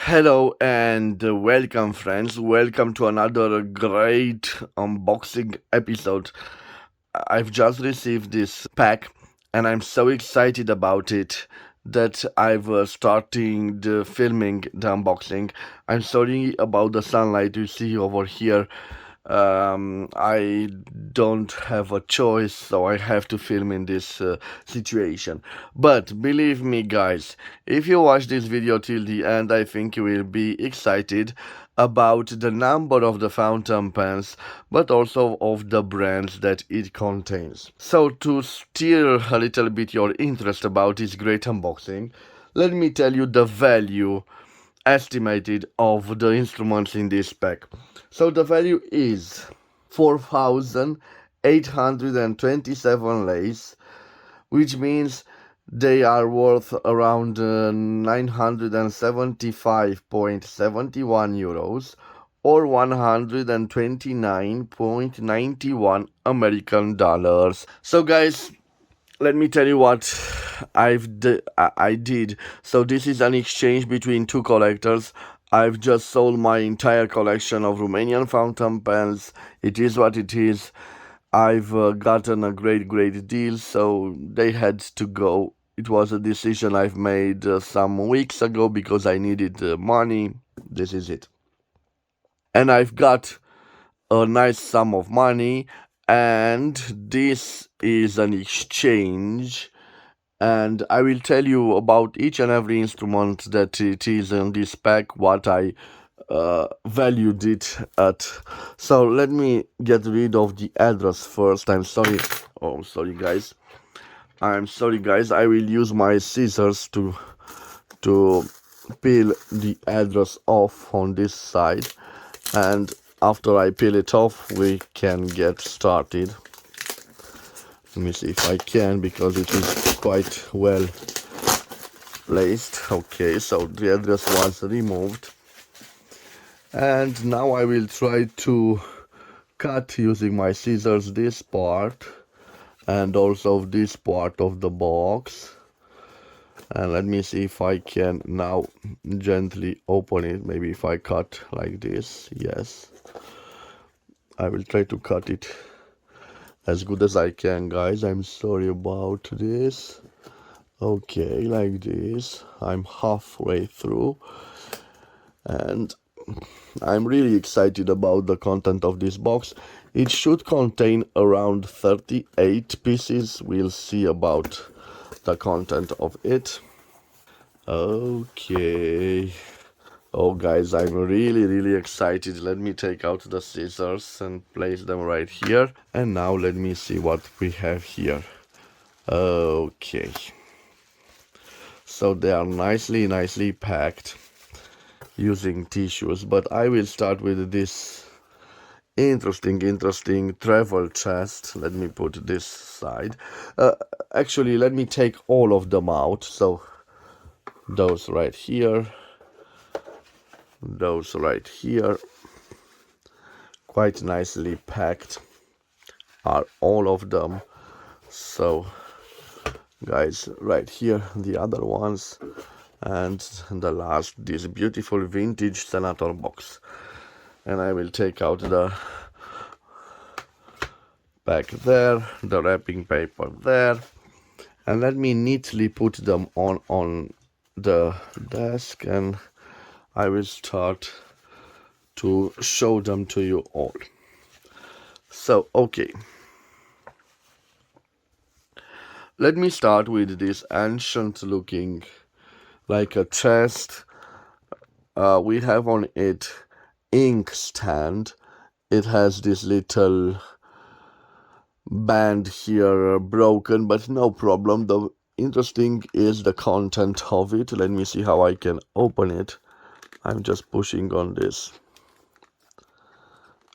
Hello and welcome, friends. Welcome to another great unboxing episode. I've just received this pack and I'm so excited about it that I've starting the filming the unboxing. I'm sorry about the sunlight you see over here. I don't have a choice, so I have to film in this situation. But believe me, guys, if you watch this video till the end, I think you will be excited about the number of the fountain pens, but also of the brands that it contains. So to steer a little bit your interest about this great unboxing, let me tell you the value estimated of the instruments in this pack. So the value is 4,827 lays, which means they are worth around 975.71 euros or 129.91 American dollars. So guys, let me tell you what I did. So this is an exchange between two collectors. I've just sold my entire collection of Romanian fountain pens. It is what it is. I've gotten a great deal, so they had to go. It was a decision I've made some weeks ago because I needed money. This is it. And I've got a nice sum of money, and this is an exchange, and I will tell you about each and every instrument that it is in this pack, what I valued it at. So let me get rid of the address first. I'm sorry. Oh, sorry guys. I'm sorry guys. I will use my scissors to peel the address off on this side, and after I peel it off we can get started. Let me see if I can, because it is quite well placed. Okay, so the address was removed, and now I will try to cut using my scissors this part and also this part of the box. And let me see if I can now gently open it. Maybe if I cut like this. Yes, I will try to cut it as good as I can, guys. I'm sorry about this. Okay, like this. I'm halfway through, and I'm really excited about the content of this box. It should contain around 38 pieces. We'll see about the content of it. Okay. Oh guys, I'm really excited. Let me take out the scissors and place them right here. And now let me see what we have here. Okay. So they are nicely packed using tissues, but I will start with this interesting travel chest. Let me put this side. Actually, let me take all of them out. So those right here, those right here, quite nicely packed are all of them. So guys, right here the other ones, and the last, this beautiful vintage senator box. And I will take out the back there, the wrapping paper there, and let me neatly put them on the desk, and I will start to show them to you all. So okay, let me start with this ancient looking, like a chest. We have on it ink stand. It has this little band here broken, but no problem. The interesting is the content of it. Let me see how I can open it. I'm just pushing on this.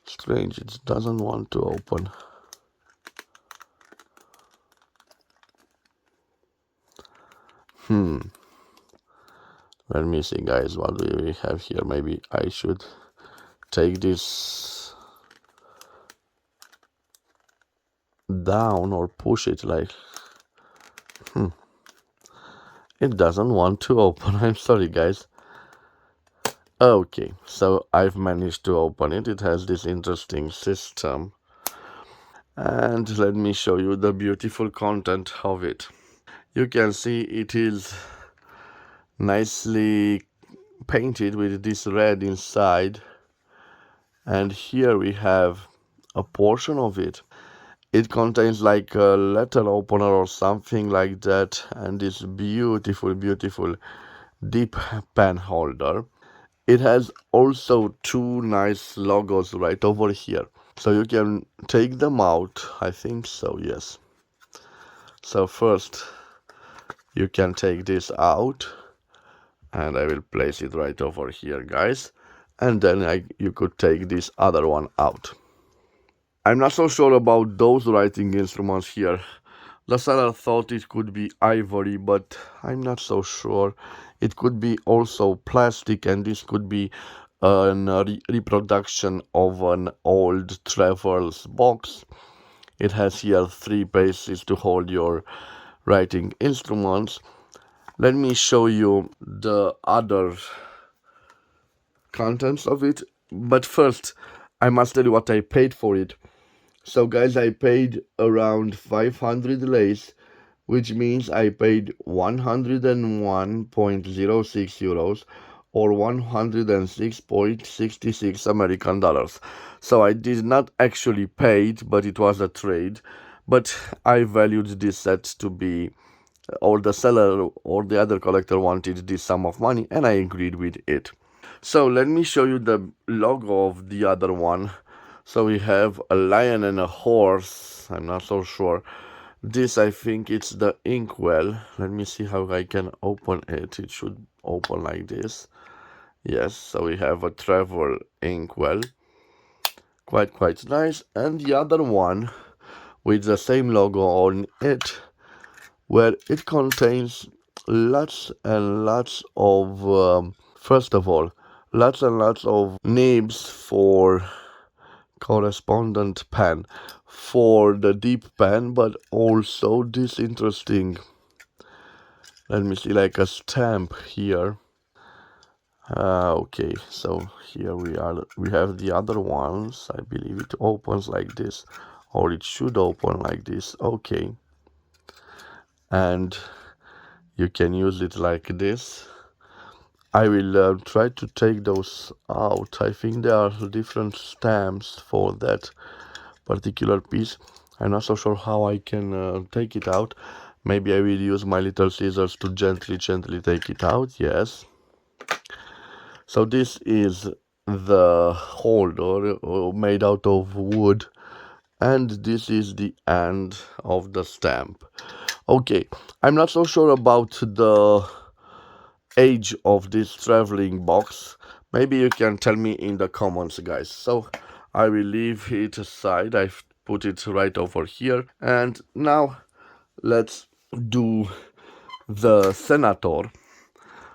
Strange, it doesn't want to open. Let me see, guys, what do we have here? Maybe I should take this down or push it like... It doesn't want to open. I'm sorry, guys. Okay, so I've managed to open it. It has this interesting system. And let me show you the beautiful content of it. You can see it is nicely painted with this red inside, and here we have a portion of it. It contains like a letter opener or something like that, and this beautiful deep pen holder. It has also two nice logos right over here, so you can take them out. I think so, yes. So first you can take this out, and I will place it right over here, guys, and then you could take this other one out. I'm not so sure about those writing instruments here. The seller thought it could be ivory, but I'm not so sure. It could be also plastic, and this could be a reproduction of an old traveler's box. It has here 3 bases to hold your writing instruments. Let me show you the other contents of it, but first I must tell you what I paid for it. So guys, I paid around 500 lays, which means I paid 101.06 euros or 106.66 American dollars. So I did not actually pay it, but it was a trade. But I valued this set to be, or the seller or the other collector wanted this sum of money, and I agreed with it. So let me show you the logo of the other one. So we have a lion and a horse. I'm not so sure. This, I think it's the inkwell. Let me see how I can open it. It should open like this. Yes, so we have a travel inkwell. Quite nice. And the other one with the same logo on it, where it contains lots and lots of, first of all, lots and lots of nibs for correspondent pen for the deep pen, but also this interesting, let me see, like a stamp here. Okay, so here we have the other ones. I believe it opens like this, or it should open like this. Okay, and you can use it like this. I will try to take those out. I think there are different stamps for that particular piece. I'm not so sure how I can take it out. Maybe I will use my little scissors to gently take it out. Yes. So this is the holder made out of wood, and this is the end of the stamp. Okay, I'm not so sure about the age of this traveling box. Maybe you can tell me in the comments, guys. So I will leave it aside. I've put it right over here, and now let's do the Senator.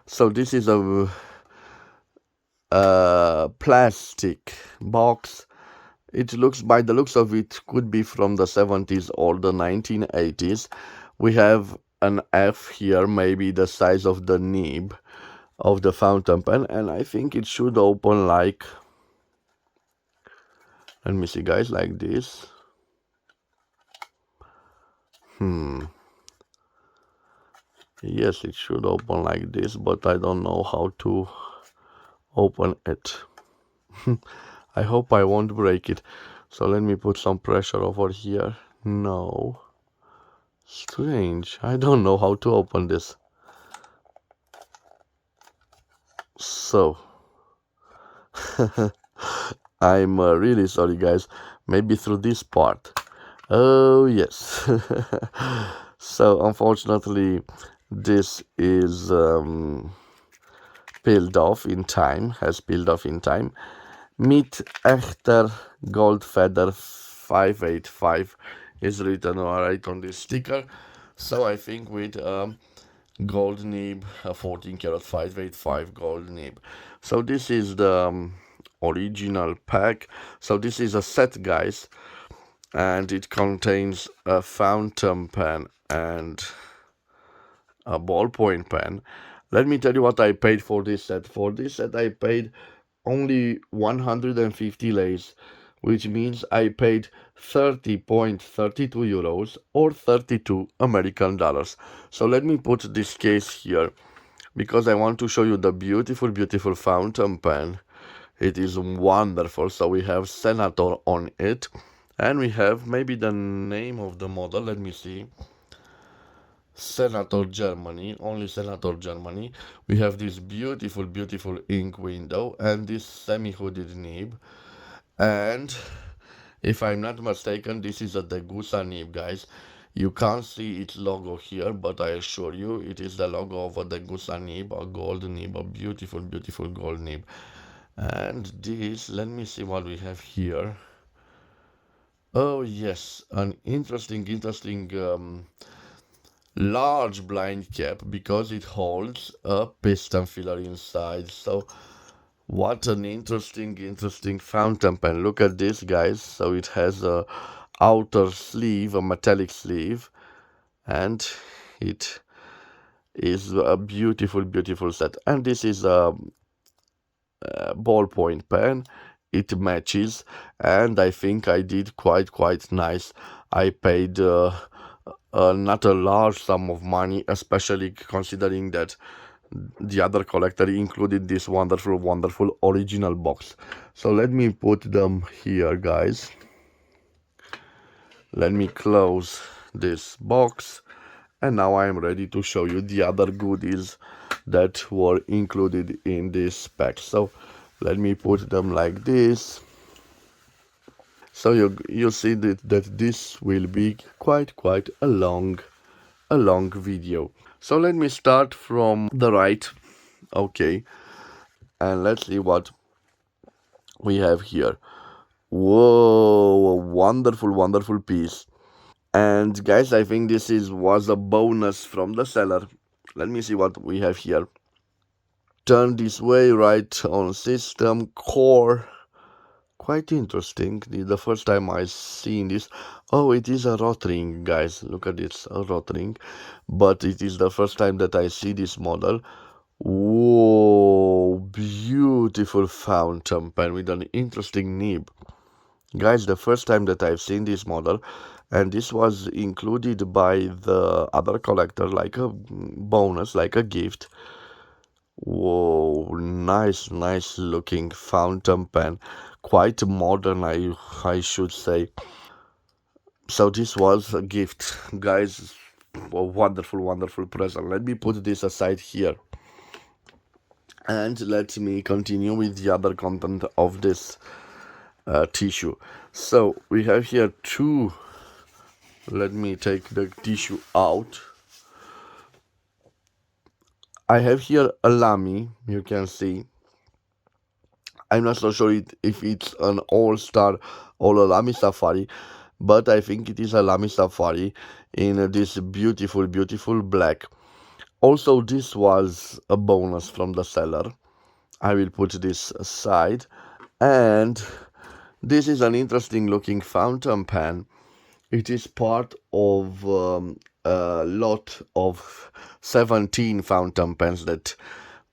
So this is a plastic box. It looks, by the looks of it, could be from the 70s or the 1980s. We have an F here, maybe the size of the nib of the fountain pen, and I think it should open like, let me see, guys, like this. Yes, it should open like this, but I don't know how to open it. I hope I won't break it. So let me put some pressure over here. No. Strange. I don't know how to open this. So I'm really sorry, guys. Maybe through this part. Oh yes. So unfortunately this is peeled off in time, has peeled off in time. Meet Echter Gold Feather 585 is written right on this sticker. So I think with gold nib, a 14 karat 585 gold nib. So this is the original pack. So this is a set, guys, and it contains a fountain pen and a ballpoint pen. Let me tell you what I paid for this set. For this set I paid only 150 lays, which means I paid 30.32 euros or 32 American dollars. So let me put this case here because I want to show you the beautiful, beautiful fountain pen. It is wonderful. So we have Senator on it, and we have maybe the name of the model. Let me see. Senator Germany, only Senator Germany. We have this beautiful, beautiful ink window and this semi-hooded nib. And if I'm not mistaken, this is a Degussa nib, guys. You can't see its logo here, but I assure you it is the logo of a Degussa nib, a gold nib, a beautiful, beautiful gold nib. And this, let me see what we have here. Oh yes, an interesting large blind cap because it holds a piston filler inside. So what an interesting fountain pen. Look at this, guys. So it has a outer sleeve, a metallic sleeve, and it is a beautiful set. And this is a ballpoint pen. It matches, and I think I did quite nice. I paid not a large sum of money, especially considering that the other collector included this wonderful original box. So let me put them here, guys. Let me close this box, and now I am ready to show you the other goodies that were included in this pack. So let me put them like this. So you see that this will be quite a long video. So let me start from the right. Okay, and let's see what we have here. Whoa, a wonderful piece. And guys, I think this was a bonus from the seller. Let me see what we have here. Turn this way, right on system, core. Quite interesting. This is the first time I've seen this. Oh, it is a Rotring, guys. Look at this, a Rotring. But it is the first time that I see this model. Whoa, beautiful fountain pen with an interesting nib. Guys, the first time that I've seen this model, and this was included by the other collector like a bonus, like a gift. Whoa, nice looking fountain pen. Quite modern, I should say. So this was a gift, guys. A wonderful present. Let me put this aside here. And let me continue with the other content of this tissue. So we have here two. Let me take the tissue out. I have here a Lamy, you can see. I'm not so sure if it's an all-star or a Lamy Safari, but I think it is a Lamy Safari in this beautiful black. Also, this was a bonus from the seller. I will put this aside. And this is an interesting looking fountain pen. It is part of a lot of 17 fountain pens that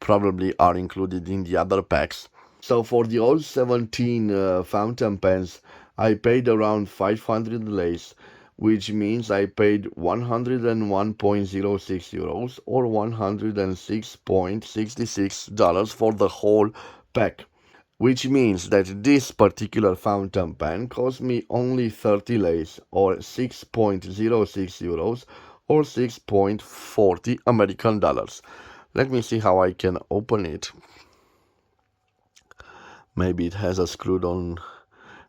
probably are included in the other packs. So for the all 17 fountain pens, I paid around 500 lays, which means I paid 101.06 euros or $106.66 for the whole pack. Which means that this particular fountain pen cost me only 30 lays or 6.06 euros or 6.40 American dollars. Let me see how I can open it. Maybe it has a screwed on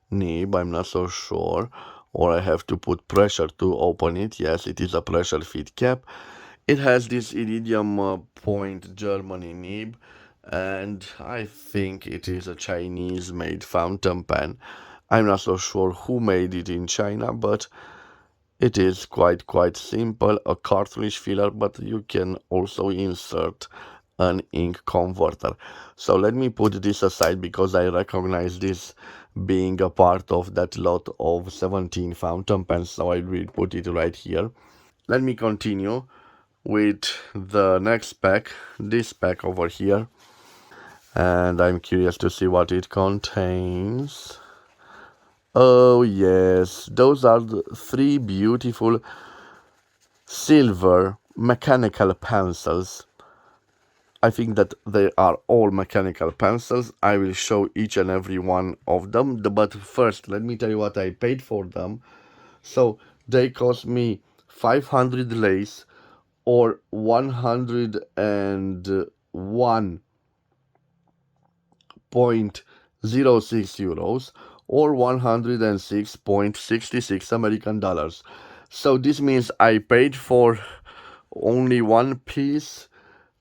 nib, I'm not so sure. Or I have to put pressure to open it. Yes, it is a pressure fit cap. It has this iridium point Germany nib. And I think it is a Chinese made fountain pen. I'm not so sure who made it in China, but it is quite simple, a cartridge filler, but you can also insert an ink converter. So let me put this aside because I recognize this being a part of that lot of 17 fountain pens, so I will put it right here. Let me continue with the next pack, this pack over here, and I'm curious to see what it contains. Oh yes, those are the 3 beautiful silver mechanical pencils. I think that they are all mechanical pencils. I will show each and every one of them, but first let me tell you what I paid for them. So they cost me 500 lace, or 101.06 euros, or 106.66 American dollars. So this means I paid for only one piece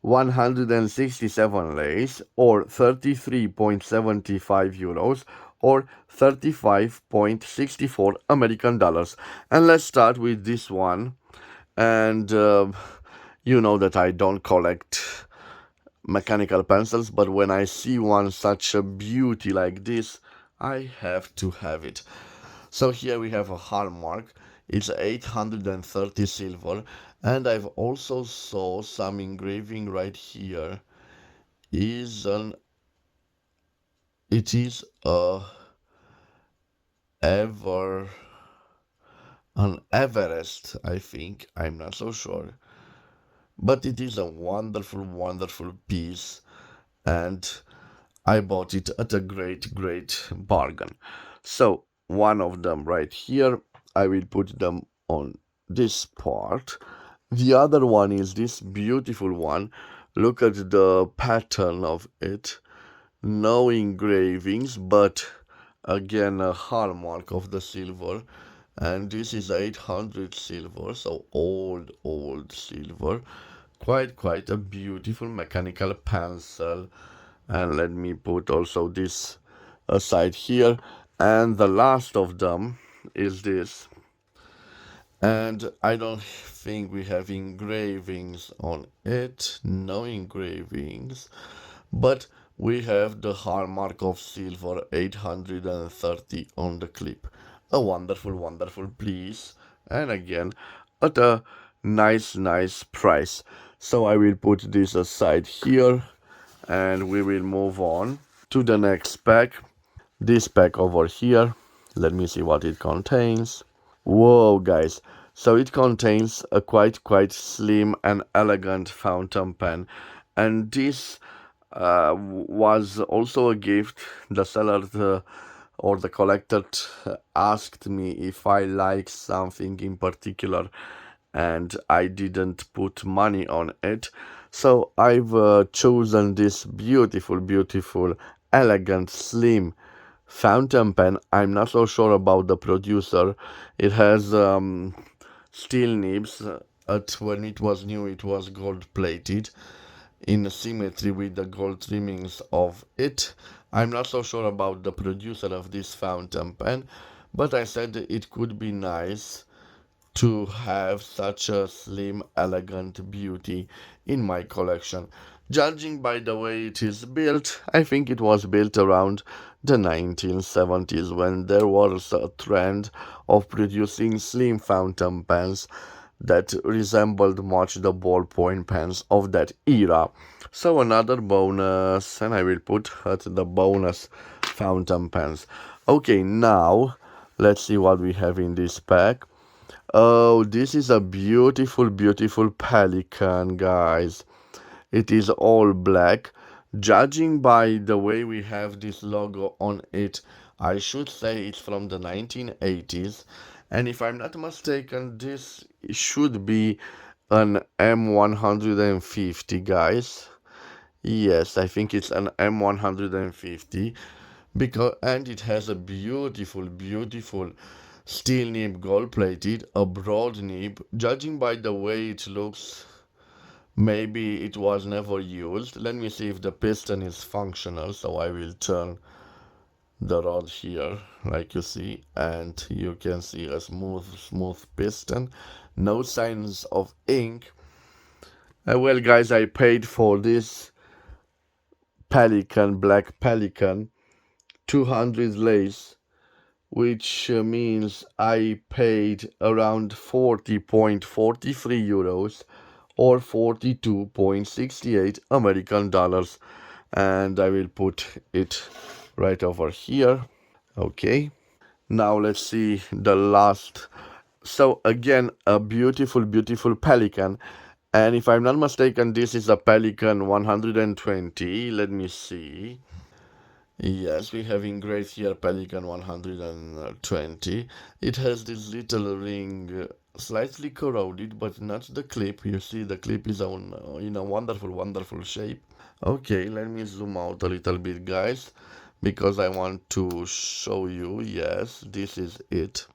167 lace, or 33.75 euros, or 35.64 American dollars. And let's start with this one. And you know that I don't collect mechanical pencils, but when I see one such a beauty like this, I have to have it. So here we have a hallmark. It's 830 silver, and I've also saw some engraving right here. It is an Everest, I think. I'm not so sure, but it is a wonderful, wonderful piece, and I bought it at a great, great bargain. So one of them right here, I will put them on this part. The other one is this beautiful one. Look at the pattern of it. No engravings, but again a hallmark of the silver. And this is 800 silver, so old silver. Quite a beautiful mechanical pencil. And let me put also this aside here. And the last of them is this. And I don't think we have engravings on it. No engravings. But we have the hallmark of silver 830 on the clip. A wonderful, wonderful piece. And again, at a nice price. So I will put this aside here, and we will move on to the next pack. This pack over here. Let me see what it contains. Whoa, guys. So it contains a quite slim and elegant fountain pen. And this was also a gift. The seller or the collector asked me if I like something in particular, and I didn't put money on it. So I've chosen this beautiful, elegant, slim fountain pen. I'm not so sure about the producer. It has steel nibs. When it was new, it was gold plated in symmetry with the gold trimmings of it. I'm not so sure about the producer of this fountain pen, but I said it could be nice to have such a slim, elegant beauty in my collection. Judging by the way it is built, I think it was built around the 1970s, when there was a trend of producing slim fountain pens that resembled much the ballpoint pens of that era. So another bonus, and I will put at the bonus fountain pens. Okay, now let's see what we have in this pack. Oh, this is a beautiful Pelican, guys. It is all black. Judging by the way we have this logo on it, I should say it's from the 1980s. And if I'm not mistaken, this should be an M150, guys. Yes, I think it's an M150, and it has a beautiful steel nib, gold plated, a broad nib. Judging by the way it looks, maybe it was never used. Let me see if the piston is functional. So I will turn the rod here, like you see, and you can see a smooth piston. No signs of ink. Well, guys, I paid for this Pelican, black Pelican, 200 lace, which means I paid around 40.43 euros, or 42.68 American dollars. And I will put it right over here. Okay. Now let's see the last. So again, a beautiful, beautiful Pelican. And if I'm not mistaken, this is a Pelican 120. Let me see. Yes, we have engraved here Pelican 120. It has this little ring, slightly corroded, but not the clip. You see, the clip is on in a wonderful, wonderful shape. Okay, let me zoom out a little bit, guys, because I want to show you. Yes, this is it.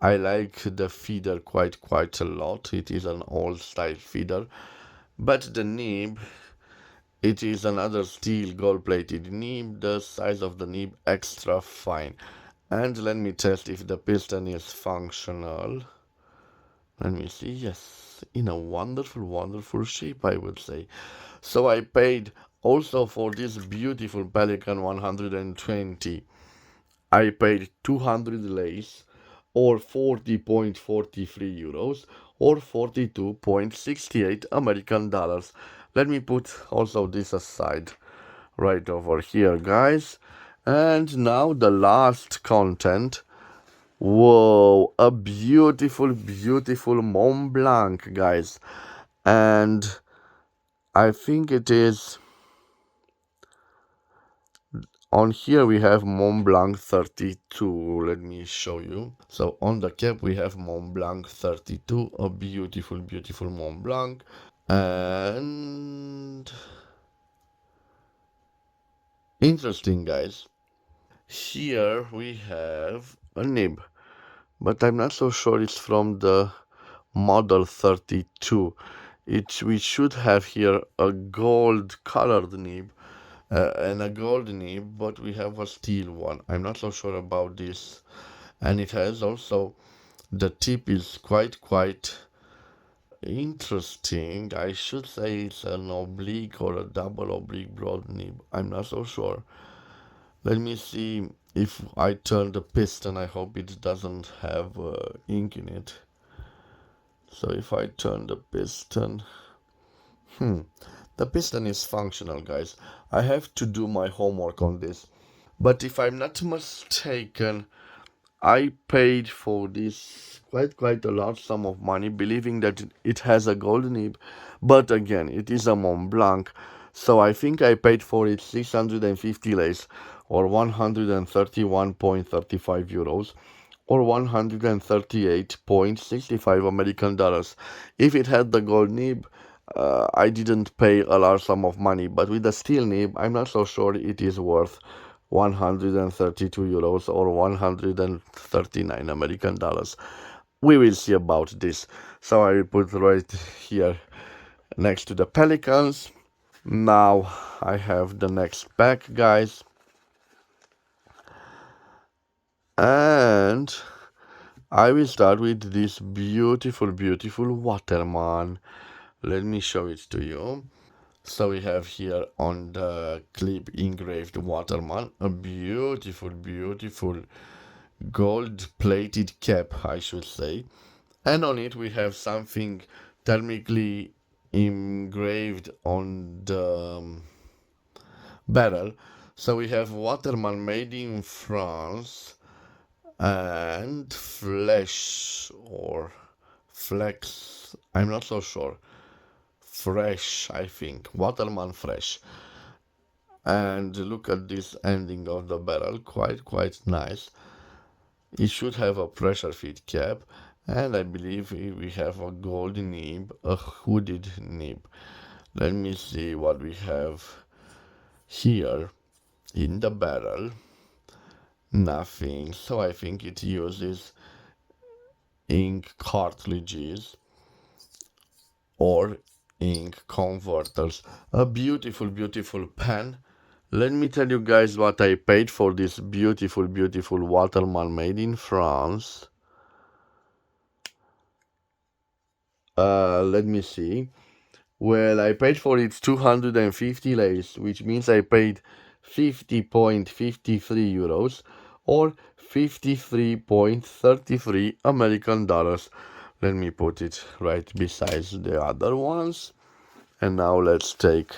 I like the feeder quite a lot. It is an old style feeder, but the nib, it is another steel gold plated nib, the size of the nib extra fine. And let me test if the piston is functional. Let me see. Yes, in a wonderful, wonderful shape, I would say. So I paid also for this beautiful Pelican 120. I paid 200 lays, or 40.43 euros, or 42.68 American dollars. Let me put also this aside right over here, guys. And now the last content. Whoa, a beautiful, beautiful Mont Blanc, guys. And I think it is on here we have Mont Blanc 32. Let me show you. So on the cap we have Mont Blanc 32, a beautiful, beautiful Mont Blanc. And interesting, guys. Here we have a nib, but I'm not so sure it's from the model 32. We should have here a gold colored nib and a gold nib, but we have a steel one. I'm not so sure about this. And it has also, the tip is quite interesting. I should say it's an oblique or a double oblique broad nib. I'm not so sure. Let me see if I turn the piston. I hope it doesn't have ink in it. So if I turn the piston, the piston is functional, guys. I have to do my homework on this. But if I'm not mistaken, I paid for this quite a large sum of money, believing that it has a gold nib. But again, it is a Mont Blanc, so I think I paid for it 650 lays, or 131.35 euros, or 138.65 American dollars. If it had the gold nib, I didn't pay a large sum of money, but with the steel nib, I'm not so sure it is worth 132 euros or 139 American dollars. We will see about this. So I will put right here next to the Pelicans. Now I have the next pack, guys. And I will start with this beautiful, beautiful Waterman. Let me show it to you. So we have here on the clip engraved Waterman, a beautiful, beautiful gold-plated cap, I should say. And on it we have something thermically engraved on the barrel. So we have Waterman made in France and Flesh or Flex, I'm not so sure. Fresh, I think. Waterman Fresh. And look at this ending of the barrel, quite nice. It should have a pressure fit cap, and I believe we have a gold nib, a hooded nib. Let me see what we have here in the barrel. Nothing, so I think it uses ink cartridges or ink converters. A beautiful, beautiful pen. Let me tell you guys what I paid for this beautiful, beautiful Waterman made in France. Let me see. Well, I paid for it 250 lays, which means I paid 50.53 euros or 53.33 American dollars. Let me put it right beside the other ones. And now let's take,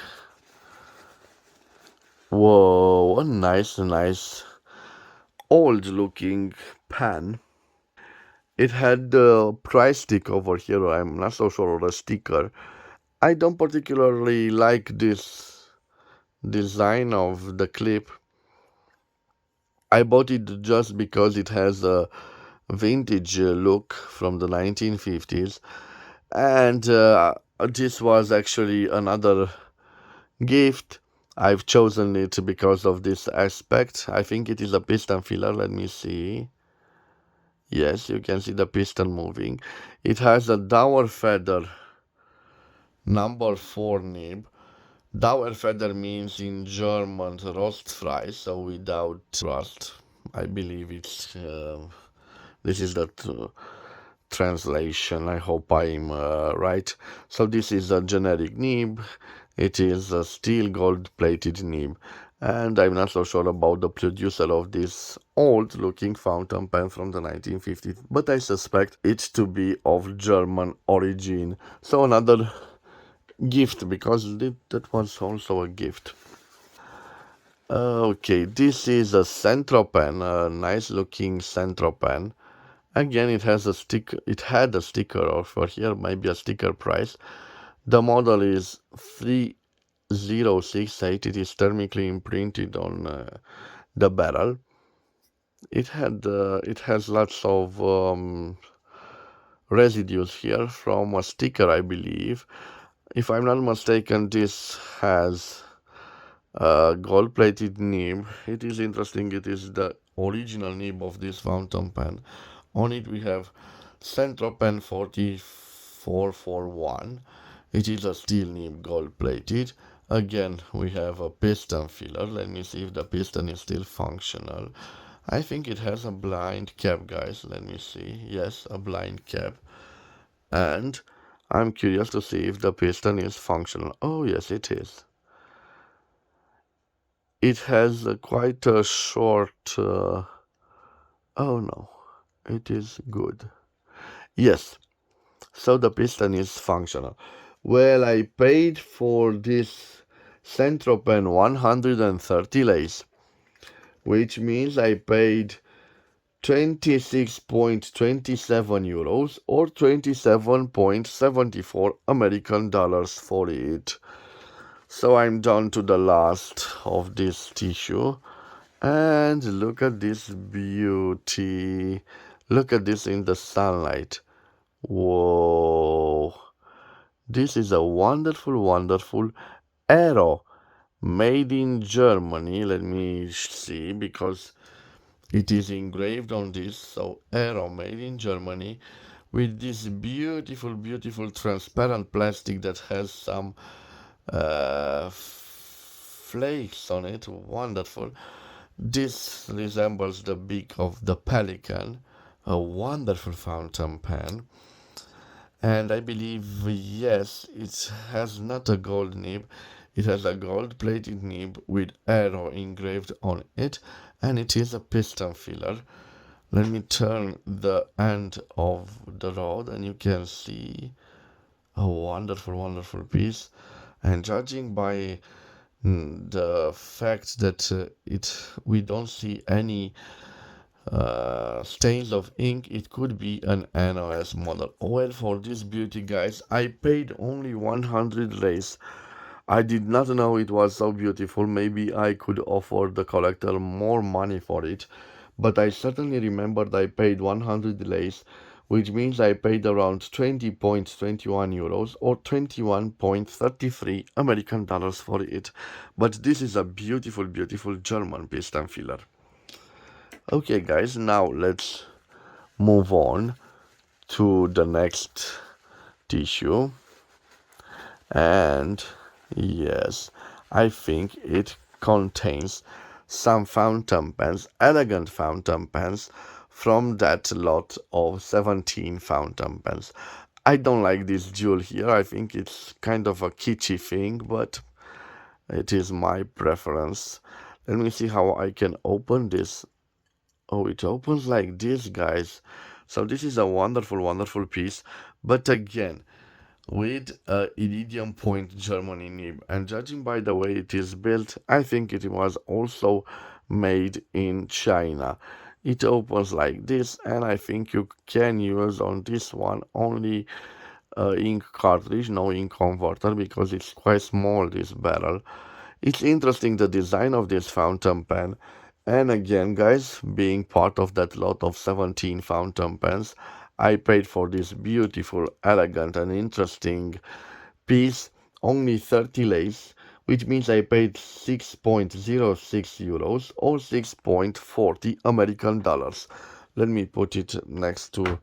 whoa, a nice old looking pen. It had the price stick over here. I'm not so sure of the sticker. I don't particularly like this design of the clip. I bought it just because it has a vintage look from the 1950s, and this was actually another gift. I've chosen it because of this aspect. I think it is a piston filler. Let me see. Yes, you can see the piston moving. It has a Dauer feather number 4 nib. Dauer feather means in German Rostfrei, so without rust. I believe it's this is the translation. I hope I'm right. So this is a generic nib. It is a steel gold-plated nib, and I'm not so sure about the producer of this old-looking fountain pen from the 1950s, but I suspect it to be of German origin. So another gift, because that was also a gift. Okay, this is a Centro Pen, a nice looking Centro Pen. Again, it has a sticker. It had a sticker over here, maybe a sticker price. The model is 3068. It is thermically imprinted on the barrel. It has lots of residues here from a sticker, I believe. If I'm not mistaken, this has gold-plated nib. It is interesting. It is the original nib of this fountain pen. On it we have Centropen 4441. It is a steel nib, gold-plated. Again, we have a piston filler. Let me see if the piston is still functional. I think it has a blind cap, guys. Let me see. Yes, a blind cap. And I'm curious to see if the piston is functional. Oh, yes, it is. It has quite a short. Oh no, it is good. Yes, so the piston is functional. Well, I paid for this Centropen 130 lays, which means I paid 26.27 euros or 27.74 American dollars for it. So I'm down to the last of this tissue. And look at this beauty. Look at this in the sunlight. Whoa. This is a wonderful arrow made in Germany. Let me see because it is engraved on this. So arrow made in Germany with this beautiful transparent plastic that has some flakes on it. Wonderful. This resembles the beak of the Pelican, a wonderful fountain pen. And I believe, yes, it has not a gold nib, it has a gold plated nib with arrow engraved on it, and it is a piston filler. Let me turn the end of the rod and you can see a wonderful piece. And judging by the fact that we don't see any stains of ink, it could be an NOS model. Well, for this beauty, guys, I paid only 100 lace. I did not know it was so beautiful. Maybe I could offer the collector more money for it, but I certainly remembered I paid 100 lace, which means I paid around 20.21 euros or 21.33 American dollars for it. But this is a beautiful German piston filler. Okay, guys, now let's move on to the next tissue. And yes, I think it contains some fountain pens, elegant fountain pens from that lot of 17 fountain pens. I don't like this jewel here. I think it's kind of a kitschy thing, but it is my preference. Let me see how I can open this. Oh, it opens like this, guys. So this is a wonderful, wonderful piece. But again, with iridium point Germany nib, and judging by the way it is built, I think it was also made in China. It opens like this, and I think you can use on this one only ink cartridge, no ink converter, because it's quite small, this barrel. It's interesting the design of this fountain pen. And again, guys, being part of that lot of 17 fountain pens, I paid for this beautiful, elegant, and interesting piece only 30 lays, which means I paid 6.06 euros or 6.40 American dollars. Let me put it next to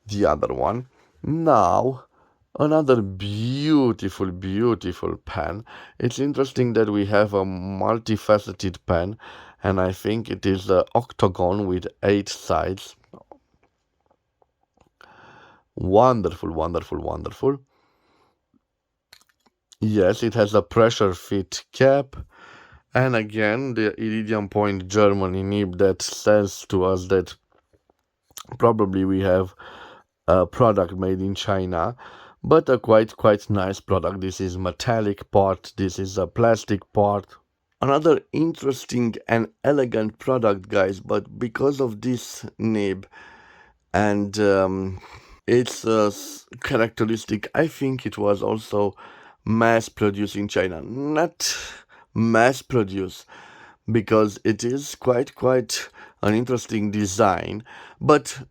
the other one. Now, another beautiful, beautiful pen. It's interesting that we have a multifaceted pen, and I think it is the Octagon with 8 sides. Wonderful, wonderful, wonderful. Yes, it has a pressure fit cap, and again, the iridium point Germany nib that says to us that probably we have a product made in China, but a quite nice product. This is metallic part, this is a plastic part. Another interesting and elegant product, guys, but because of this nib and its characteristic, I think it was also mass produced in China. Not mass produced because it is quite an interesting design, but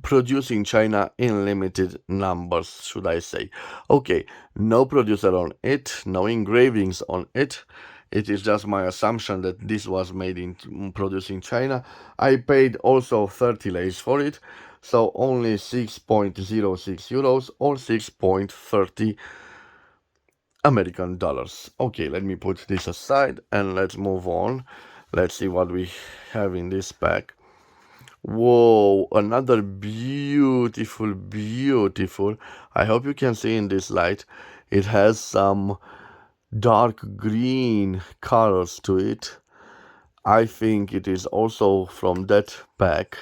produced in China in limited numbers, should I say. Okay, no producer on it, no engravings on it. It is just my assumption that this was made in produced in China. I paid also 30 lays for it, so only 6.06 euros or 6.30 American dollars. Okay, let me put this aside and let's move on. Let's see what we have in this pack. Whoa, another beautiful, beautiful. I hope you can see in this light. It has some dark green colors to it. I think it is also from that pack.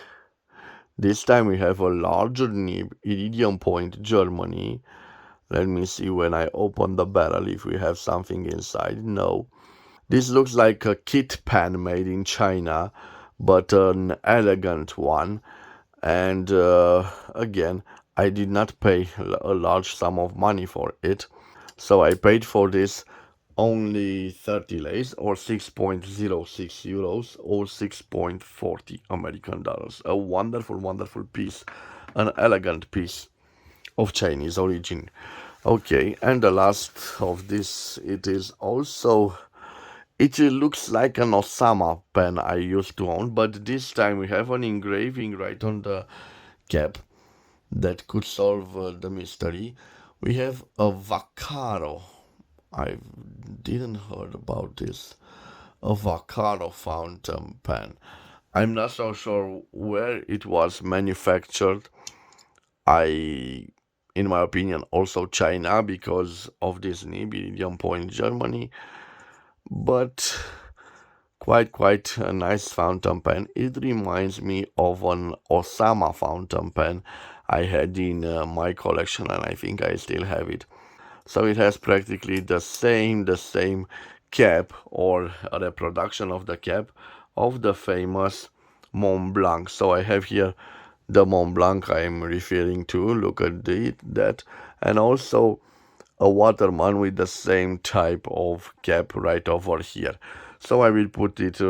This time we have a larger nib, iridium point Germany. Let me see when I open the barrel if we have something inside. No. This looks like a kit pen made in China, but an elegant one. And again, I did not pay a large sum of money for it, so I paid for this only 30 lays or 6.06 euros or 6.40 American dollars. A wonderful, wonderful piece, an elegant piece of Chinese origin. Okay, and the last of this, it is also, it looks like an Osama pen I used to own, but this time we have an engraving right on the cap that could solve the mystery. We have a Vaccaro. I didn't heard about this. A Vaccaro fountain pen. I'm not so sure where it was manufactured. I, in my opinion, also China because of this nib, iridium point Germany. But quite a nice fountain pen. It reminds me of an Osama fountain pen I had in my collection, and I think I still have it. So it has practically the same cap or a reproduction of the cap of the famous Mont Blanc. So I have here the Mont Blanc I'm referring to. Look at that, and also a Waterman with the same type of cap right over here. So I will put it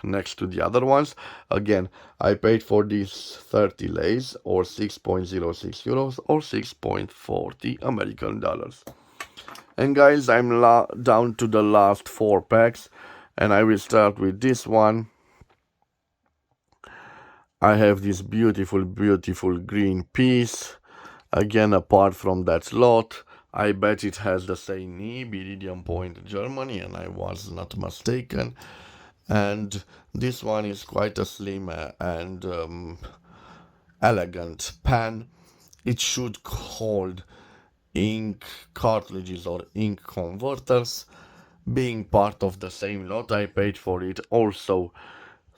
next to the other ones. Again, I paid for these 30 lays or 6.06 euros or 6.40 American dollars. And guys, I'm down to the last 4 packs, and I will start with this one. I have this beautiful, beautiful green piece. Again, apart from that lot, I bet it has the same nib, iridium point Germany, and I was not mistaken. And this one is quite a slim and elegant pen. It should hold ink cartridges or ink converters. Being part of the same lot, I paid for it also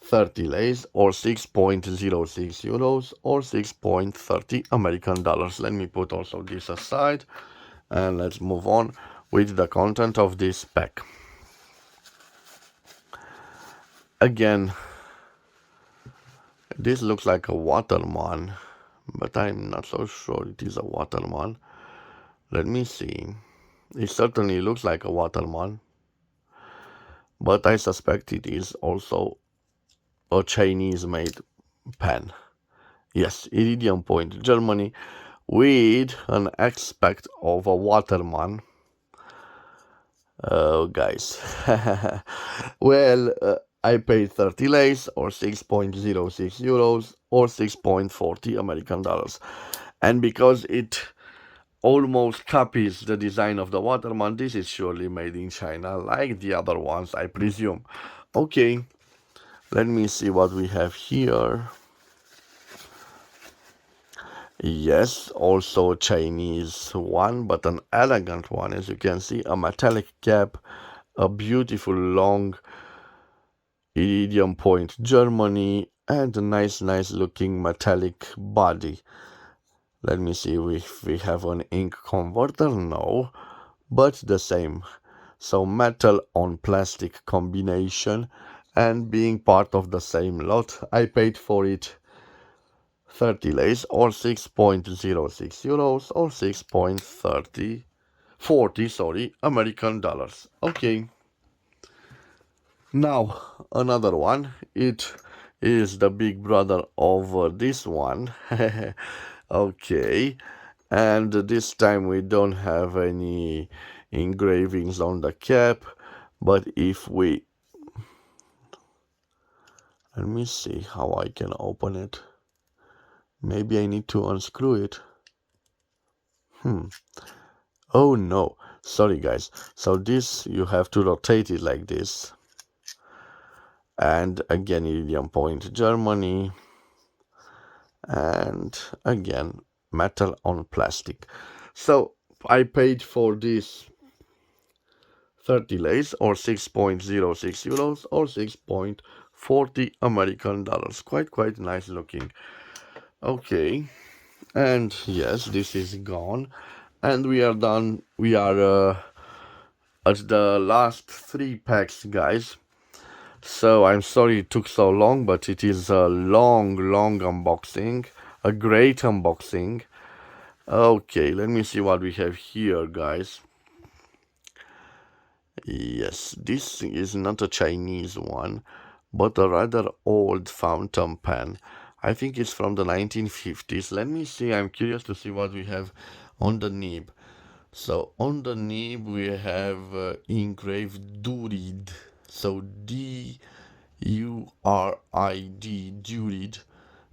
30 lays or 6.06 euros or 6.30 American dollars. Let me put also this aside and let's move on with the content of this pack. Again, this looks like a Waterman, but I'm not so sure it is a Waterman. Let me see. It certainly looks like a Waterman, but I suspect it is also a Chinese-made pen. Yes, Iridium Point, Germany, with an aspect of a Waterman. Oh, guys. Well, I paid 30 lays or 6.06 euros or 6.40 American dollars. And because it almost copies the design of the Waterman, this is surely made in China, like the other ones, I presume. Okay, let me see what we have here. Yes, also Chinese one, but an elegant one, as you can see, a metallic cap, a beautiful long iridium point Germany, and a nice looking metallic body. Let me see if we have an ink converter. No, but the same. So metal on plastic combination, and being part of the same lot, I paid for it 30 lays or 6.06 euros or 6.40 American dollars. Okay. Now another one. It is the big brother of this one. Okay. And this time we don't have any engravings on the cap, but if we, let me see how I can open it. Maybe I need to unscrew it. Oh no, sorry guys. So this, you have to rotate it like this. And again, iridium point Germany. And again, metal on plastic. So I paid for this 30 lays or 6.06 euros or 6.40 American dollars. Quite nice looking. Okay. And yes, this is gone. And we are done. We are at the last 3 packs, guys. So I'm sorry it took so long, but it is a long unboxing. A great unboxing. Okay, let me see what we have here, guys. Yes, this is not a Chinese one, but a rather old fountain pen. I think it's from the 1950s. Let me see, I'm curious to see what we have on the nib. So on the nib we have engraved Durid. So D-U-R-I-D, Durid,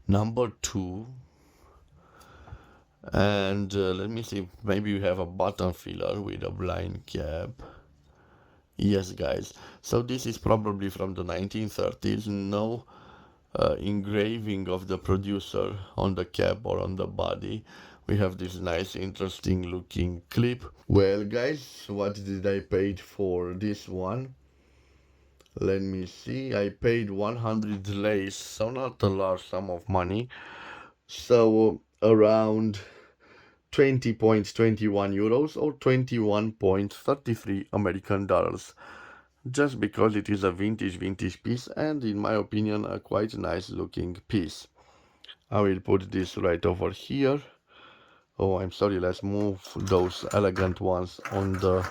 number 2. And let me see, maybe we have a button filler with a blind cap. Yes, guys. So this is probably from the 1930s. No engraving of the producer on the cap or on the body. We have this nice, interesting looking clip. Well, guys, what did I pay for this one? Let me see. I paid 100 lays, so not a large sum of money. So around 20.21 euros or 21.33 American dollars. Just because it is a vintage piece, and in my opinion a quite nice looking piece. I will put this right over here. Oh, I'm sorry, let's move those elegant ones on the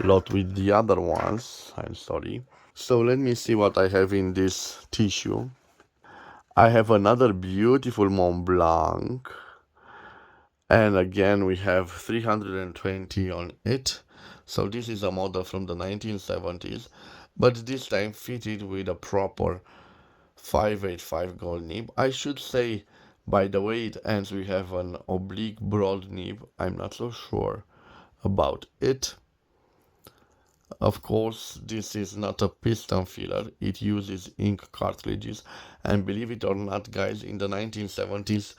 lot with the other ones. I'm sorry. So let me see what I have in this tissue. I have another beautiful Mont Blanc, and again we have 320 on it. So this is a model from the 1970s, but this time fitted with a proper 585 gold nib. I should say, by the way it ends, we have an oblique broad nib. I'm not so sure about it. Of course, this is not a piston filler. It uses ink cartridges, and believe it or not, guys, in the 1970s,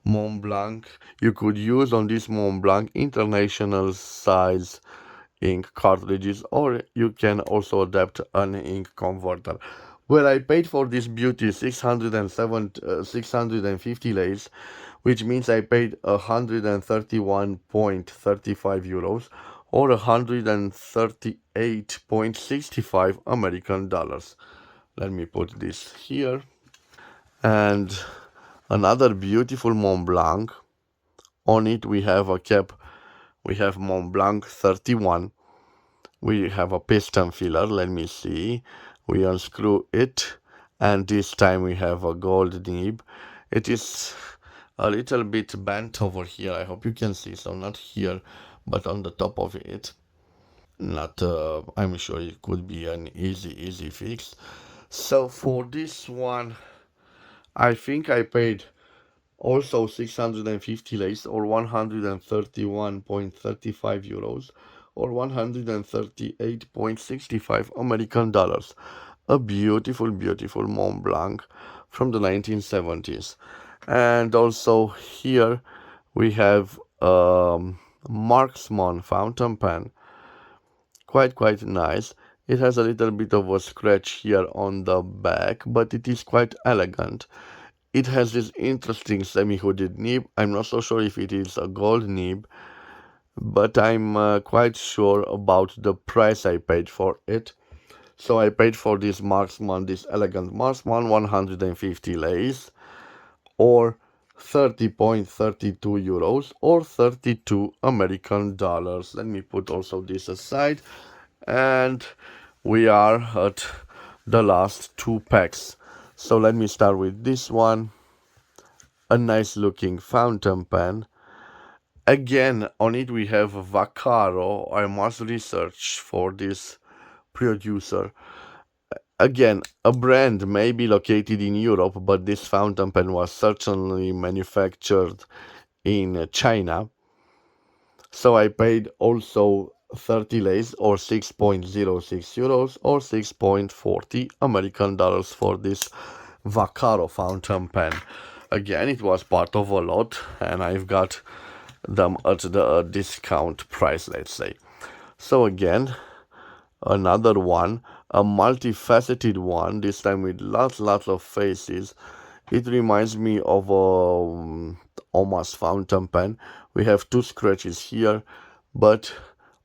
Mont Blanc, you could use on this Mont Blanc international size ink cartridges, or you can also adapt an ink converter. where I paid for this beauty 650 lays, which means I paid 131.35 euros or 138.65 American dollars. Let me put this here. And another beautiful Mont Blanc. On it we have a cap, we have Mont Blanc 31. We have a piston filler, let me see. We unscrew it, and this time we have a gold nib. It is a little bit bent over here, I hope you can see, so not here, but on the top of it. Not, I'm sure it could be an easy fix. So for this one, I think I paid also 650 lays or 131.35 euros or 138.65 American dollars. A beautiful, beautiful Mont Blanc from the 1970s. And also here we have Marksman fountain pen. Quite nice. It has a little bit of a scratch here on the back, but it is quite elegant. It has this interesting semi-hooded nib. I'm not so sure if it is a gold nib, but I'm quite sure about the price I paid for it. So I paid for this Marksman, this elegant Marksman, 150 lays, or 30.32 euros, or 32 American dollars. Let me put also this aside. And we are at the last two packs. So let me start with this one. A nice looking fountain pen. Again, on it we have Vaccaro. I must research for this producer. Again, a brand may be located in Europe, but this fountain pen was certainly manufactured in China. So I paid also 30 lays or 6.06 euros or 6.40 American dollars for this Vaccaro fountain pen. Again, it was part of a lot, and I've got them at the discount price, let's say. So again, another one, a multifaceted one, this time with lots of faces. It reminds me of Oma's fountain pen. We have two scratches here, but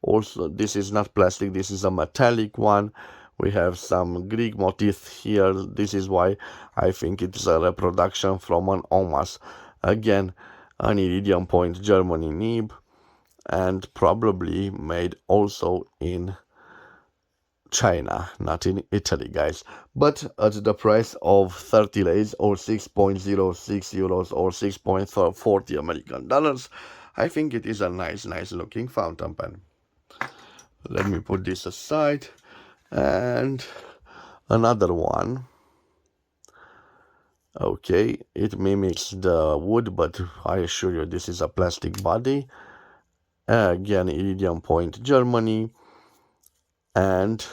also this is not plastic, this is a metallic one. We have some Greek motif here. This is why I think it's a reproduction from an Omas. Again, an iridium point Germany nib, and probably made also in China, not in Italy, guys. But at the price of 30 lays or 6.06 euros or 6.40 American dollars, I think it is a nice looking fountain pen. Let me put this aside. And another one. Okay, it mimics the wood, but I assure you this is a plastic body. Again, iridium point Germany, and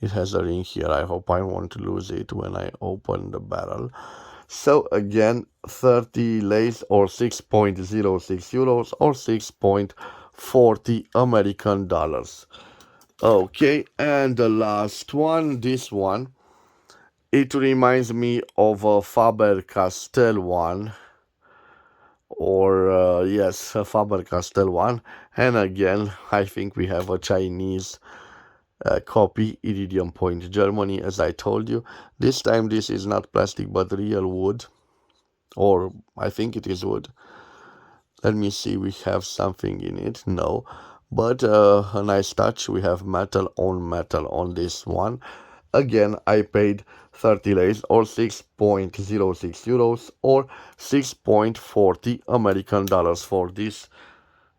it has a ring here. I hope I won't lose it when I open the barrel. So again, 30 lays or 6.06 euros or 6.40 American dollars. Okay, and the last one, this one, it reminds me of a Faber-Castell one, or yes, a Faber-Castell one. And again, I think we have a Chinese copy, iridium point Germany, as I told you. This time this is not plastic but real wood, or I think it is wood. Let me see, we have something in it. No, but a nice touch. We have metal on this one. Again, I paid 30 lays or 6.06 euros or 6.40 American dollars for this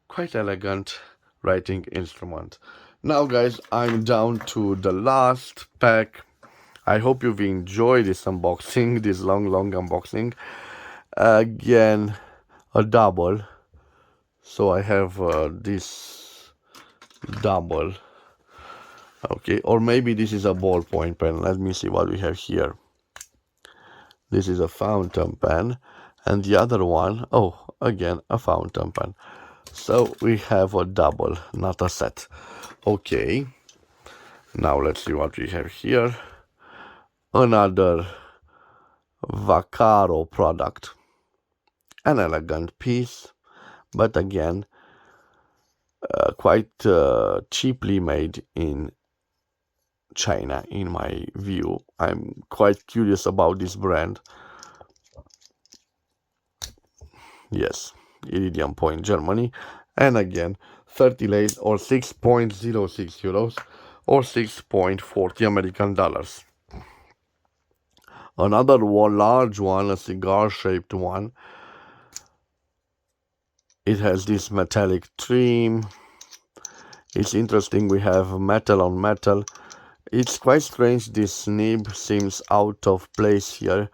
quite elegant writing instrument. Now guys, I'm down to the last pack. I hope you've enjoyed this unboxing, this long unboxing. Again, a double. So I have this double. Okay, or maybe this is a ballpoint pen. Let me see what we have here. This is a fountain pen, and the other one, oh, again, a fountain pen. So we have a double, not a set. Okay, now let's see what we have here. Another Vaccaro product. An elegant piece, but again, quite cheaply made in China, in my view. I'm quite curious about this brand. Yes, Iridium Point, Germany. And again, 30 lays or 6.06 euros or 6.40 American dollars. Another large one, a cigar-shaped one. It has this metallic trim. It's interesting, we have metal on metal. It's quite strange, this nib seems out of place here.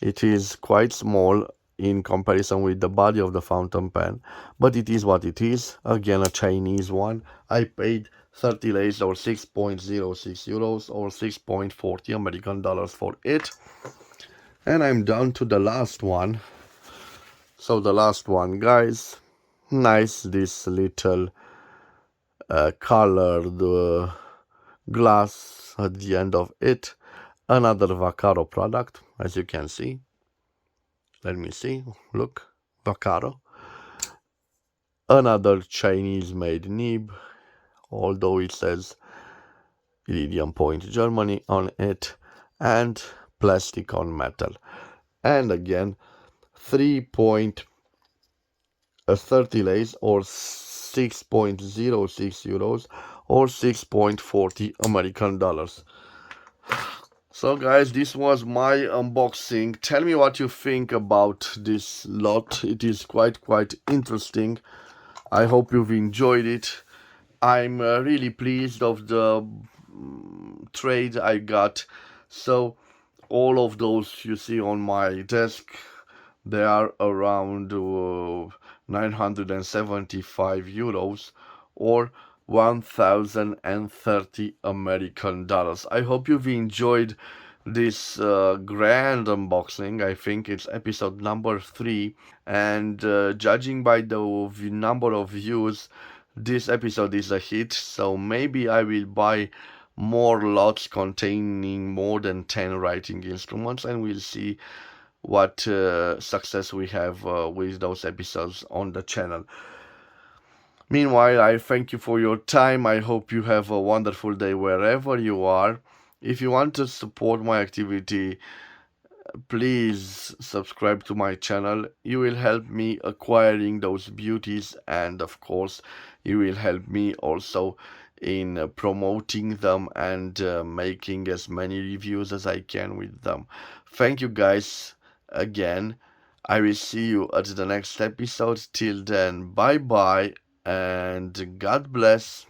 It is quite small in comparison with the body of the fountain pen, but it is what it is. Again, a Chinese one. I paid 30 lays or 6.06 euros or 6.40 American dollars for it. And I'm down to the last one. So the last one, guys. Nice, this little colored glass at the end of it. Another Vaccaro product, as you can see. Let me see. Look, Vaccaro. Another Chinese-made nib, although it says Iridium Point Germany on it, and plastic on metal. And again, 3.30 lays or 6.06 euros or 6.40 American dollars. So guys, this was my unboxing. Tell me what you think about this lot. It is quite interesting. I hope you've enjoyed it. I'm really pleased of the trade I got. So all of those you see on my desk, they are around 975 euros or 1030 American dollars. I hope you've enjoyed this grand unboxing. I think it's episode number 3, and judging by the number of views, this episode is a hit. So maybe I will buy more lots containing more than 10 writing instruments, and we'll see what success we have with those episodes on the channel. Meanwhile, I thank you for your time. I hope you have a wonderful day wherever you are. If you want to support my activity, please subscribe to my channel. You will help me acquiring those beauties, and of course you will help me also in promoting them and making as many reviews as I can with them. Thank you guys again. I will see you at the next episode. Till then, bye bye and God bless.